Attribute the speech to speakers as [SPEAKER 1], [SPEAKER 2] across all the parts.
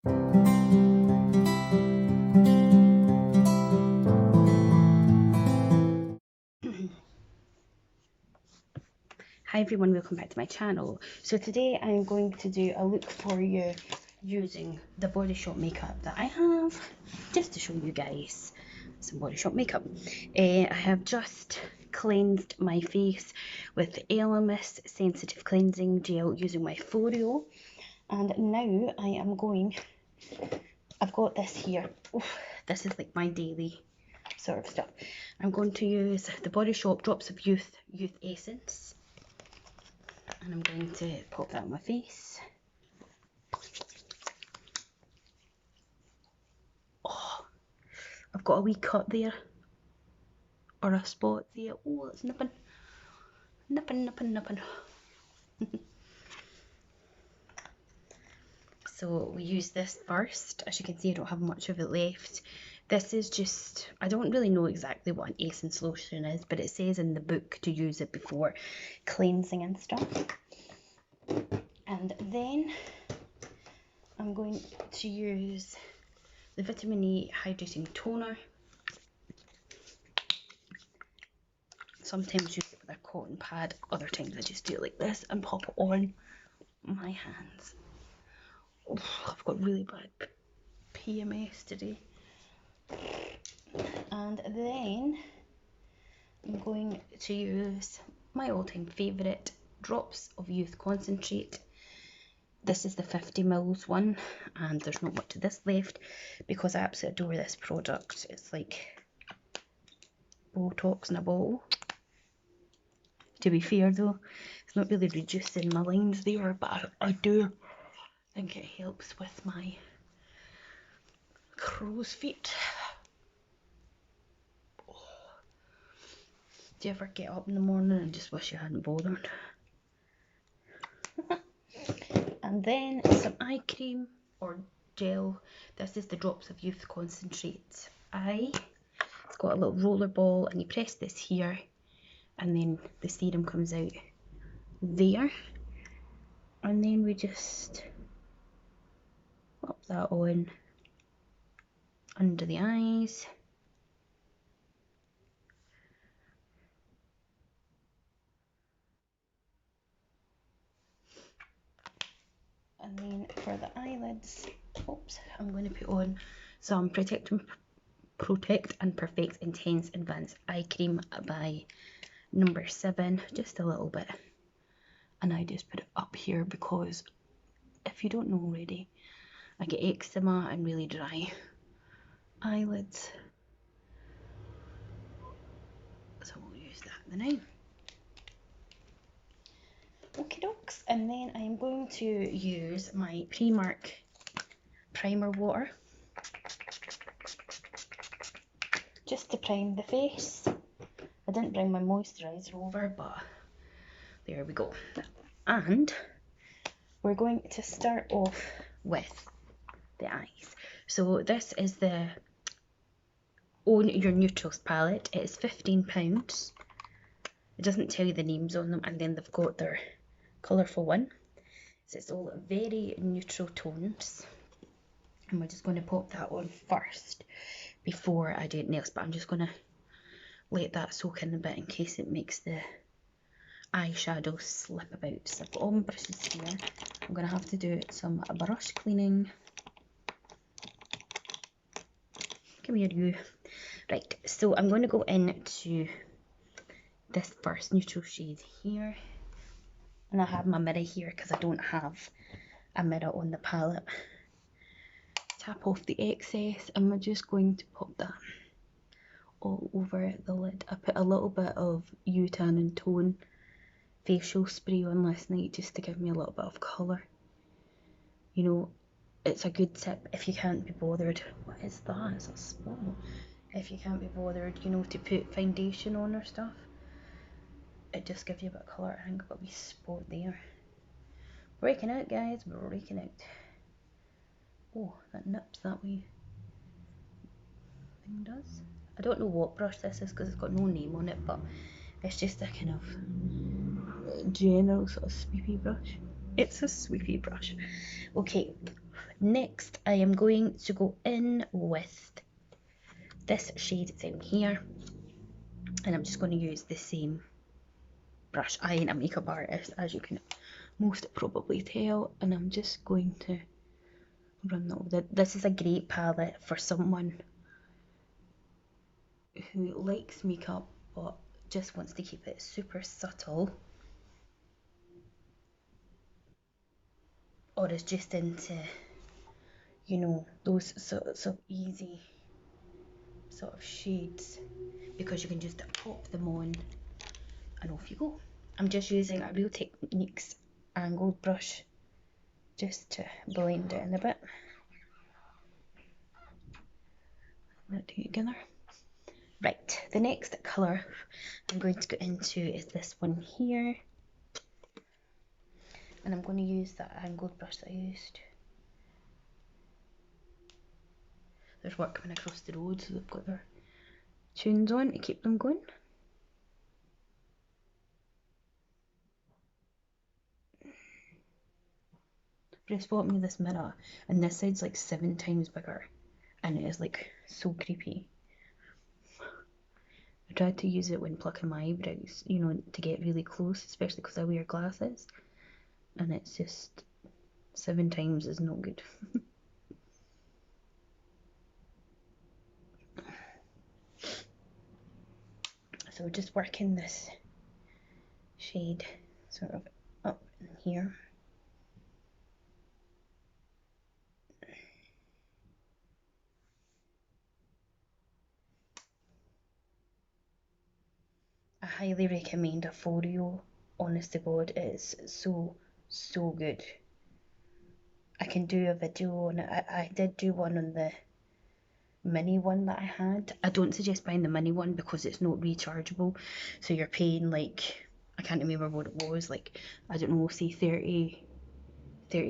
[SPEAKER 1] Hi everyone, welcome back to my channel. So today I'm going to do a look for you using the Bodyshop makeup that I have, just to show you guys some Bodyshop makeup. I have just cleansed my face with the Elemis Sensitive Cleansing Gel using my Foreo, and now I am going, I've got this here. Oof, this is like my daily sort of stuff. I'm going to use the Bodyshop Drops of Youth Essence. And I'm going to pop that on my face. Oh, I've got a wee cut there. Or a spot there. Oh, it's nipping. Nipping, nipping, nipping. So we use this first. As you can see, I don't have much of it left. This is just, I don't really know exactly what an essence lotion is, but it says in the book to use it before cleansing and stuff. And then I'm going to use the Vitamin E Hydrating Toner. Sometimes use it with a cotton pad, other times I just do it like this and pop it on my hands. Oh, I've got really bad PMS today. And then I'm going to use my all-time favourite, Drops of Youth Concentrate. This is the 50ml one, and there's not much of this left because I absolutely adore this product. It's like Botox in a bottle. To be fair though, it's not really reducing my lines there, but I do think it helps with my crow's feet. Oh. Do you ever get up in the morning and just wish you hadn't bothered? And then some eye cream or gel. This is the Drops of Youth Concentrate Eye. It's got a little roller ball and you press this here and then the serum comes out there. And then we just pop that on under the eyes. And then for the eyelids, oops, I'm going to put on some Protect and Perfect Intense Advanced Eye Cream by number 7, just a little bit. And I just put it up here because if you don't know already, I get eczema and really dry eyelids. So we'll use that now. Okie dokes, and then I'm going to use my Primark primer water just to prime the face. I didn't bring my moisturiser over, but there we go. And we're going to start off with the eyes. So this is the Own Your Neutrals palette. It is £15. It doesn't tell you the names on them, and then they've got their colourful one. So it's all very neutral tones. And we're just going to pop that on first before I do nails, but I'm just going to let that soak in a bit in case it makes the eyeshadow slip about. So I've got all my brushes here. I'm going to have to do some brush cleaning. Come here, you. Right, so I'm going to go into this first neutral shade here. And I have my mirror here because I don't have a mirror on the palette. Tap off the excess and we're just going to pop that all over the lid. I put a little bit of U-Tan and Tone facial spray on last night just to give me a little bit of colour. You know, it's a good tip if you can't be bothered. What is that? It's a spot. If you can't be bothered, you know, to put foundation on or stuff, it just gives you a bit of colour. I think I've got a wee spot there. Breaking out, guys, breaking out. Oh, that nips that way. Thing does. I don't know what brush this is because it's got no name on it, but it's just a kind of general sort of sweepy brush. It's a sweepy brush. Okay, Next, I am going to go in with this shade down here, and I'm just going to use the same brush. I ain't a makeup artist, as you can most probably tell, and I'm just going to run over. This is a great palette for someone who likes makeup but just wants to keep it super subtle, or is just into, you know, those sorts of easy sort of shades, because you can just pop them on and off you go. I'm just using a Real Techniques angled brush just to blend it in a bit. That together. Right, the next colour I'm going to go into is this one here, and I'm going to use that angled brush that I used. There's work coming across the road, so they've got their tunes on to keep them going. Just bought me this mirror, and this side's like 7 times bigger, and it is like so creepy. I tried to use it when plucking my eyebrows, you know, to get really close, especially because I wear glasses, and it's just 7 times is not good. So we're just working this shade sort of up in here. I highly recommend a folio. Honest to God, it's so good. I can do a video on it. I did do one on the mini one that I had. I don't suggest buying the mini one because it's not rechargeable, so you're paying like, I can't remember what it was, like, I don't know, say 30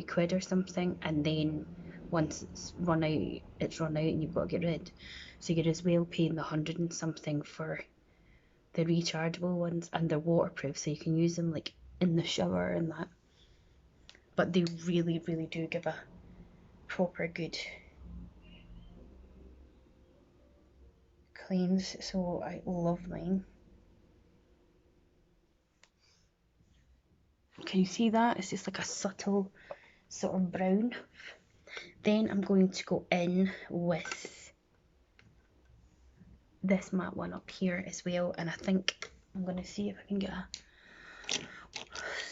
[SPEAKER 1] quid or something, and then once it's run out and you've got to get rid. So you're as well paying the 100 and something for the rechargeable ones, and they're waterproof, so you can use them like in the shower and that. But they really do give a proper good cleanse, so I love mine. Can you see that? It's just like a subtle sort of brown. Then I'm going to go in with this matte one up here as well, and I think I'm going to see if I can get a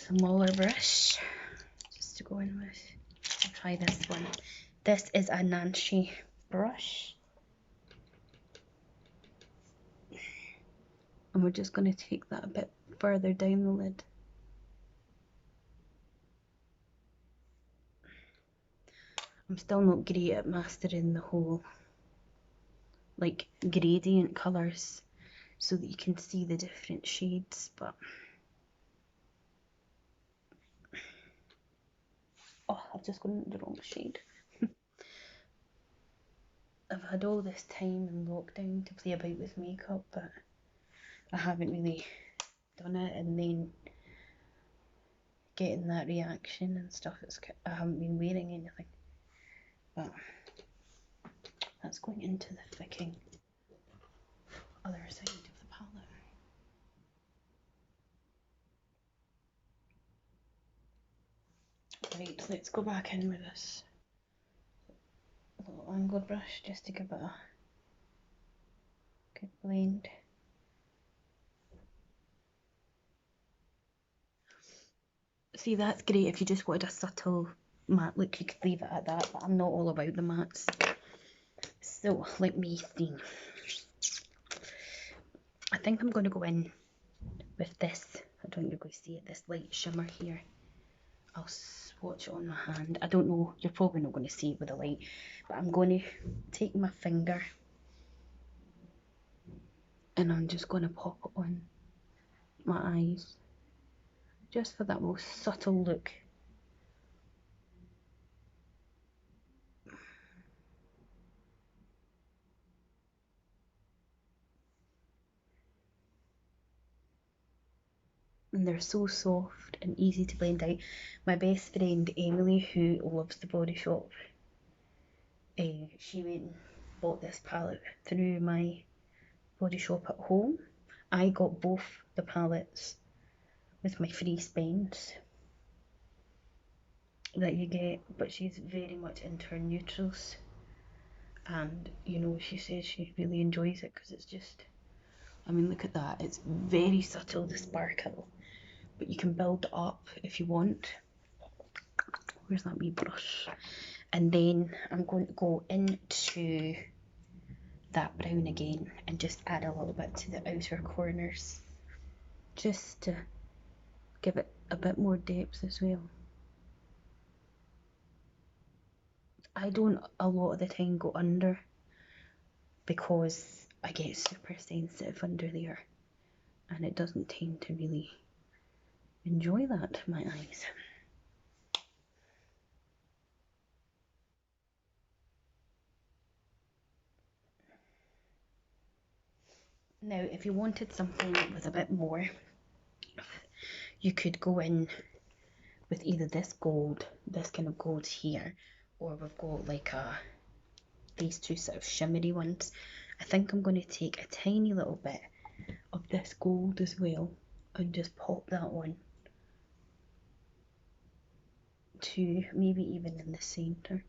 [SPEAKER 1] smaller brush just to go in with. I'll try this one. This is a Nancy brush, and we're just going to take that a bit further down the lid. I'm still not great at mastering the whole like gradient colours so that you can see the different shades, but oh, I've just gone the wrong shade. I've had all this time in lockdown to play about with makeup, but I haven't really done it, and then getting that reaction and stuff, I haven't been wearing anything, but that's going into the freaking other side of the palette. Right, let's go back in with this little angled brush just to give it a good blend. See, that's great if you just wanted a subtle matte look, you could leave it at that, but I'm not all about the mattes. So let me see. I think I'm going to go in with this. I don't think you're going to see it, this light shimmer here. I'll swatch it on my hand. I don't know, you're probably not going to see it with the light, but I'm going to take my finger and I'm just going to pop it on my eyes, just for that most subtle look. And they're so soft and easy to blend out. My best friend Emily, who loves the Body Shop, she went and bought this palette through my Bodyshop at home. I got both the palettes with my free spends that you get, but she's very much into her neutrals, and you know, she says she really enjoys it because it's just, I mean, look at that, it's very subtle, the sparkle, but you can build it up if you want. Where's that wee brush? And then I'm going to go into that brown again and just add a little bit to the outer corners, just to give it a bit more depth as well. I don't a lot of the time go under because I get super sensitive under there, and it doesn't tend to really enjoy that to my eyes. Now, if you wanted something with a bit more, you could go in with either this gold, this kind of gold here, or we've got like these two sort of shimmery ones. I think I'm going to take a tiny little bit of this gold as well and just pop that on to maybe even in the centre.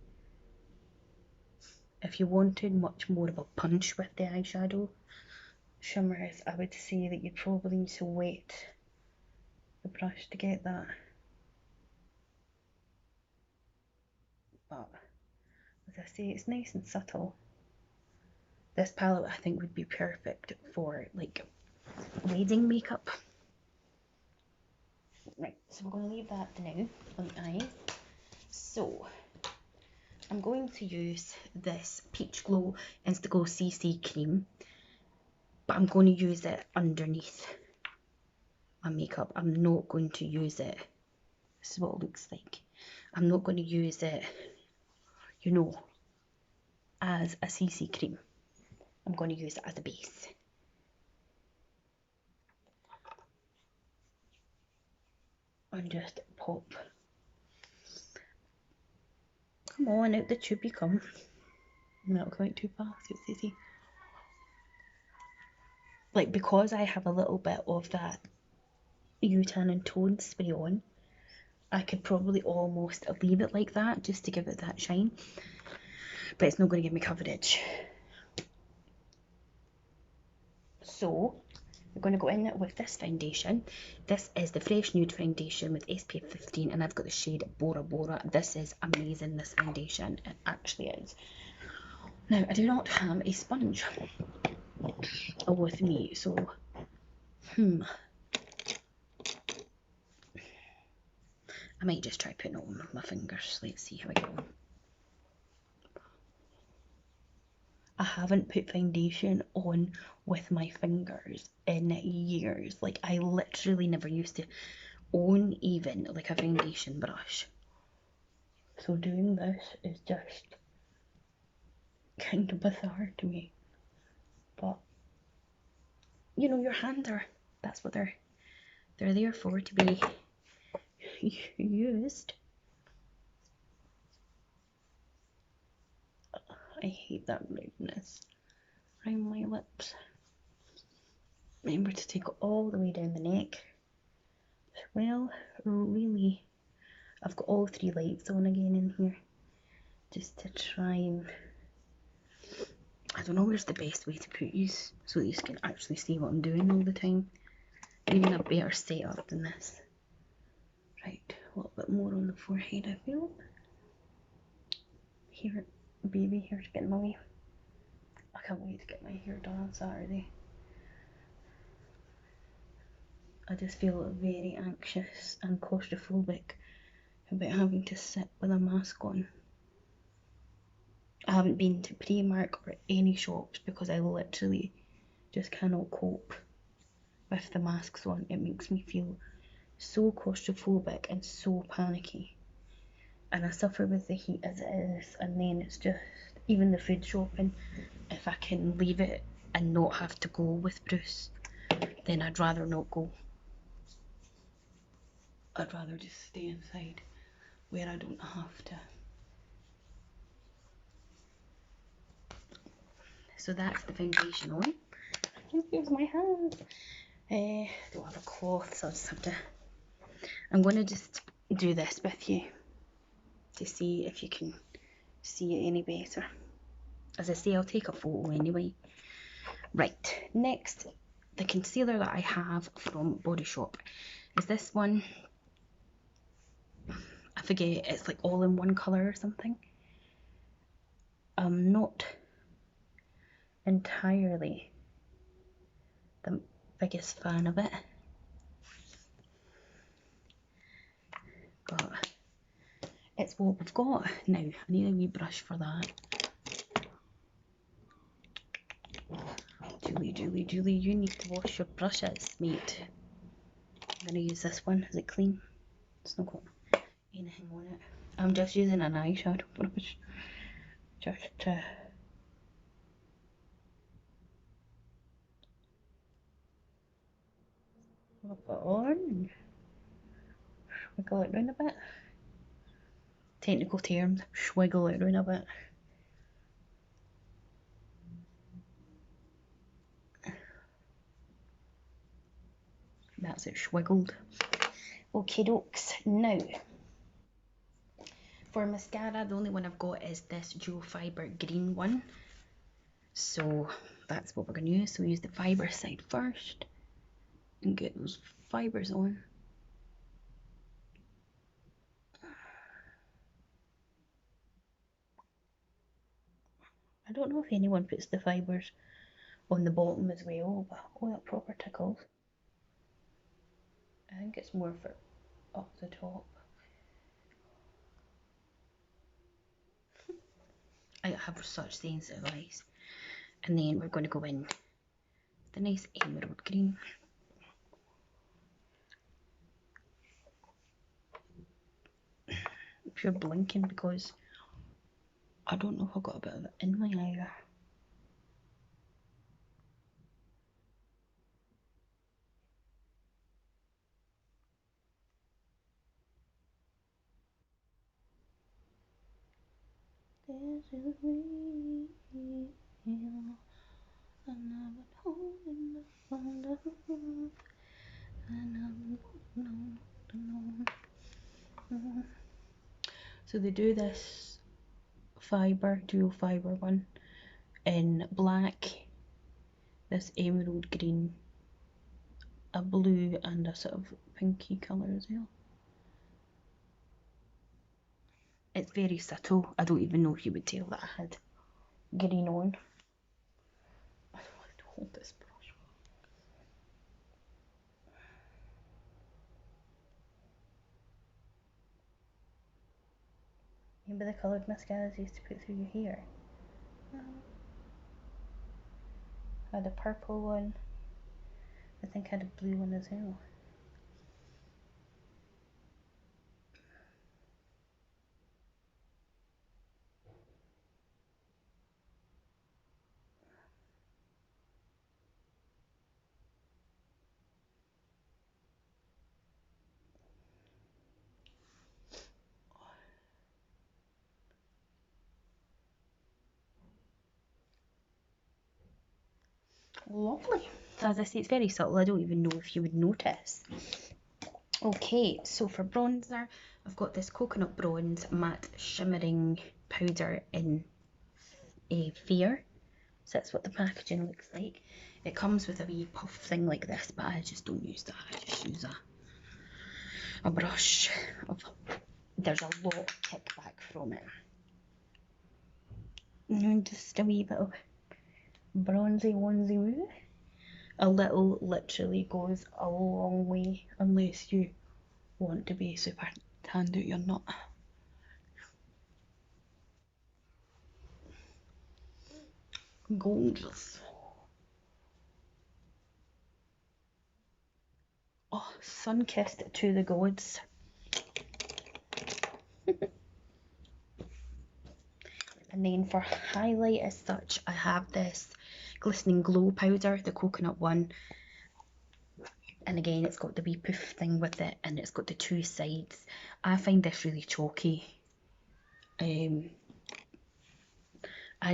[SPEAKER 1] If you wanted much more of a punch with the eyeshadow shimmers, I would say that you'd probably need to wet the brush to get that. But as I say, it's nice and subtle. This palette I think would be perfect for like wedding makeup. Right, so we're going to leave that now on the eyes. So I'm going to use this Peach Glow Instaglow CC cream, but I'm going to use it underneath my makeup. I'm not going to use it, this is what it looks like. I'm not going to use it, you know, as a CC cream. I'm going to use it as a base. And just pop. Come on, out the tube you come. Not going too fast, it's easy. Like, because I have a little bit of that U-Tan and Tone spray on, I could probably almost leave it like that just to give it that shine, but it's not going to give me coverage. So we're going to go in with this foundation. This is the Fresh Nude foundation with SPF 15, and I've got the shade Bora Bora. This is amazing, this foundation, it actually is. Now, I do not have a sponge with me, so I might just try putting it on with my fingers. Let's see how I go. I haven't put foundation on with my fingers in years. Like, I literally never used to own even like a foundation brush. So doing this is just kind of bizarre to me. But, you know, your hands are, that's what they're there for, to be used. I hate that redness around my lips. Remember to take it all the way down the neck as well. Really, I've got all three lights on again in here just to try and, I don't know where's the best way to put these so that you can actually see what I'm doing all the time. Even a better setup than this. Right, a little bit more on the forehead, I feel. Here, baby hair to get in my way. I can't wait to get my hair done on Saturday. I just feel very anxious and claustrophobic about having to sit with a mask on. I haven't been to Primark or any shops because I literally just cannot cope with the masks on. It makes me feel so claustrophobic and so panicky. And I suffer with the heat as it is, and then it's just, even the food shopping, if I can leave it and not have to go with Bruce, then I'd rather not go. I'd rather just stay inside where I don't have to so that's the foundation on. Here's my hands. Don't have a cloth, so I'll just have to... I'm going to just do this with you to see if you can see it any better. As I say, I'll take a photo anyway. Right, next, the concealer that I have from Bodyshop is this one. I forget, it's like all in one colour or something. I'm not entirely the biggest fan of it, but it's what we've got. Now, I need a wee brush for that. Julie, you need to wash your brushes, mate. I'm gonna use this one. Is it clean? It's not got anything on it. I'm just using an eyeshadow brush just to rub it on and wiggle it round a bit. Technical terms, swiggle it round a bit. That's it, swiggled. Okay dokes, now for mascara, the only one I've got is this dual fibre green one. So that's what we're going to use. So we use the fibre side first and get those fibres on. I don't know if anyone puts the fibres on the bottom as well, but oh, that proper tickles. I think it's more for up the top. I have such sensitive eyes. And then we're going to go in the nice emerald green. If you're blinking, because I don't know if I've got a bit of it in my eye. This is me, and I've been holding the thunder, and so they do this fibre, dual fibre one in black, this emerald green, a blue and a sort of pinky colour as well. It's very subtle. I don't even know if you would tell that I had green on. I don't want to hold this brush. Remember the coloured mascaras you used to put through your hair? I had a purple one. I think I had a blue one as well. Lovely. As I say, it's very subtle. I don't even know if you would notice. Okay, so for bronzer, I've got this coconut bronze matte shimmering powder in a Fair. So that's what the packaging looks like. It comes with a wee puff thing like this, but I just don't use that. I just use a brush. There's a lot of kickback from it. And just a wee bit of bronzy onesie woo. A little literally goes a long way, unless you want to be super tanned out, you're not. Gorgeous. Oh, sun-kissed to the gods. And then for highlight as such, I have this glistening glow powder, the coconut one. And again, it's got the wee poof thing with it, and it's got the two sides. I find this really chalky. I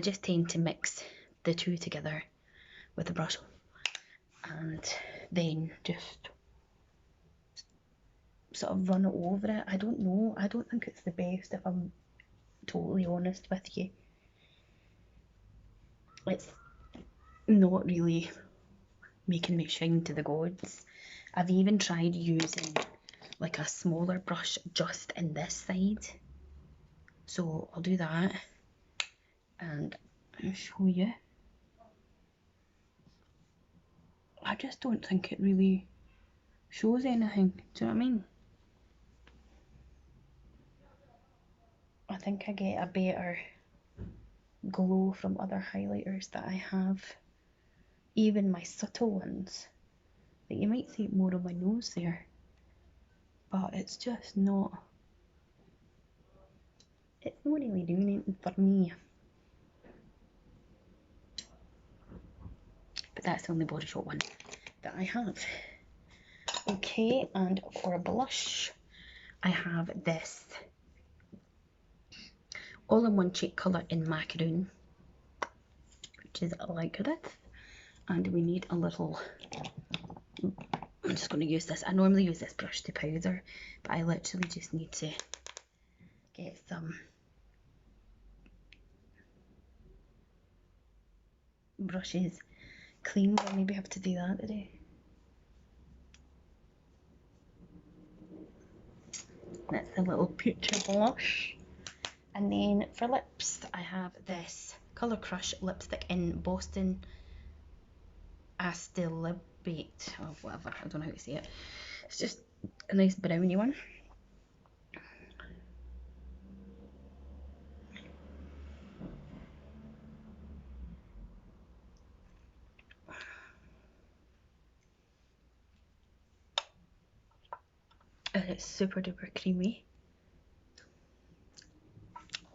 [SPEAKER 1] just tend to mix the two together with the brush and then just sort of run it over it. I don't know. I don't think it's the best, if I'm totally honest with you. It's not really making me shine to the gods. I've even tried using like a smaller brush just in this side. So I'll do that and I'll show you. I just don't think it really shows anything. Do you know what I mean? I think I get a better glow from other highlighters that I have. Even my subtle ones. Like you might see it more on my nose there. But it's just not... It's not really doing anything for me. But that's the only Bodyshop one that I have. Okay, and for a blush, I have this all-in-one cheek colour in Macaroon, which is like this. And we need a little... I'm just going to use this. I normally use this brush to powder, but I literally just need to get some brushes cleaned. I maybe have to do that today. That's a little picture blush. And then for lips, I have this Colour Crush lipstick in Boston Astilibate, or whatever, I don't know how to say it. It's just a nice brownie one. And it's super duper creamy.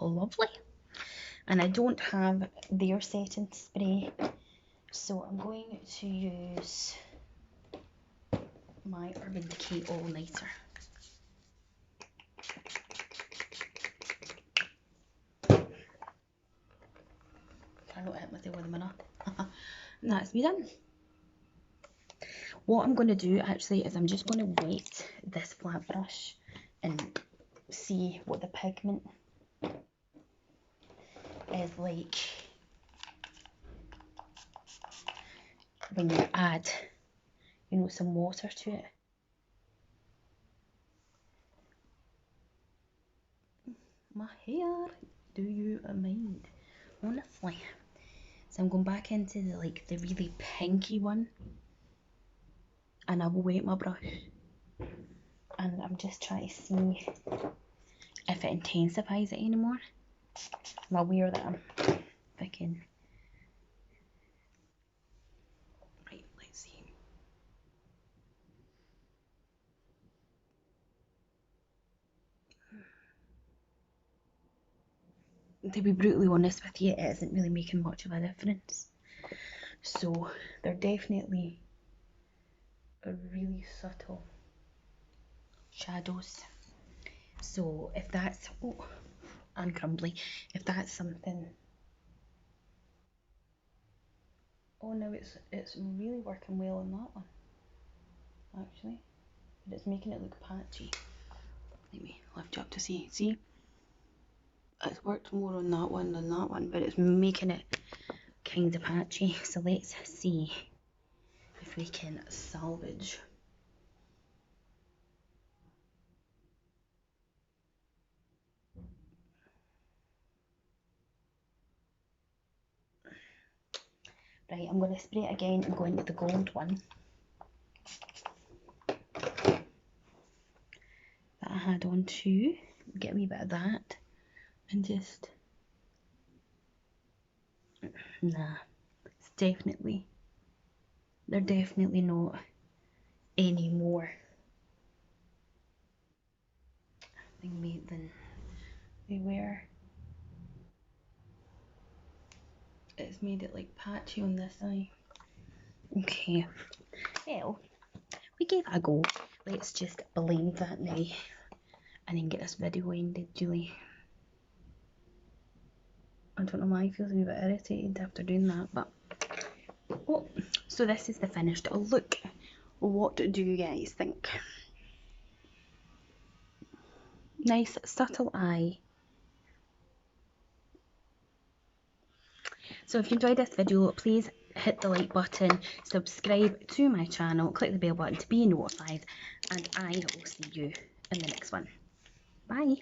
[SPEAKER 1] Lovely. And I don't have their setting spray, so I'm going to use my Urban Decay All Nighter. I not hit myself with a mirror. And that's me done. What I'm going to do actually is I'm just going to wet this flat brush and see what the pigment is like when you add, you know, some water to it. My hair, do you mind? Honestly. So I'm going back into the really pinky one, and I will wet my brush, and I'm just trying to see if it intensifies it anymore. I'm aware that I'm picking. Right, let's see. To be brutally honest with you, it isn't really making much of a difference. So they're definitely really subtle shadows. So if that's, oh, and crumbly, if that's something, oh no, it's really working well on that one, actually, but it's making it look patchy. Let me lift you up to see. See, it's worked more on that one than that one, but it's making it kind of patchy. So let's see if we can salvage. Right, I'm going to spray it again and go into the gold one that I had on too. Get a wee bit of that and just, nah, it's definitely, they're definitely not any more thingy than they were. It's made it like patchy on this eye. Okay, well, we gave it a go. Let's just blend that now and then get this video ended, Julie. I don't know why I feel a wee bit irritated after doing that, but oh, so this is the finished look. What do you guys think? Nice subtle eye. So if you enjoyed this video, please hit the like button, subscribe to my channel, click the bell button to be notified, and I will see you in the next one. Bye.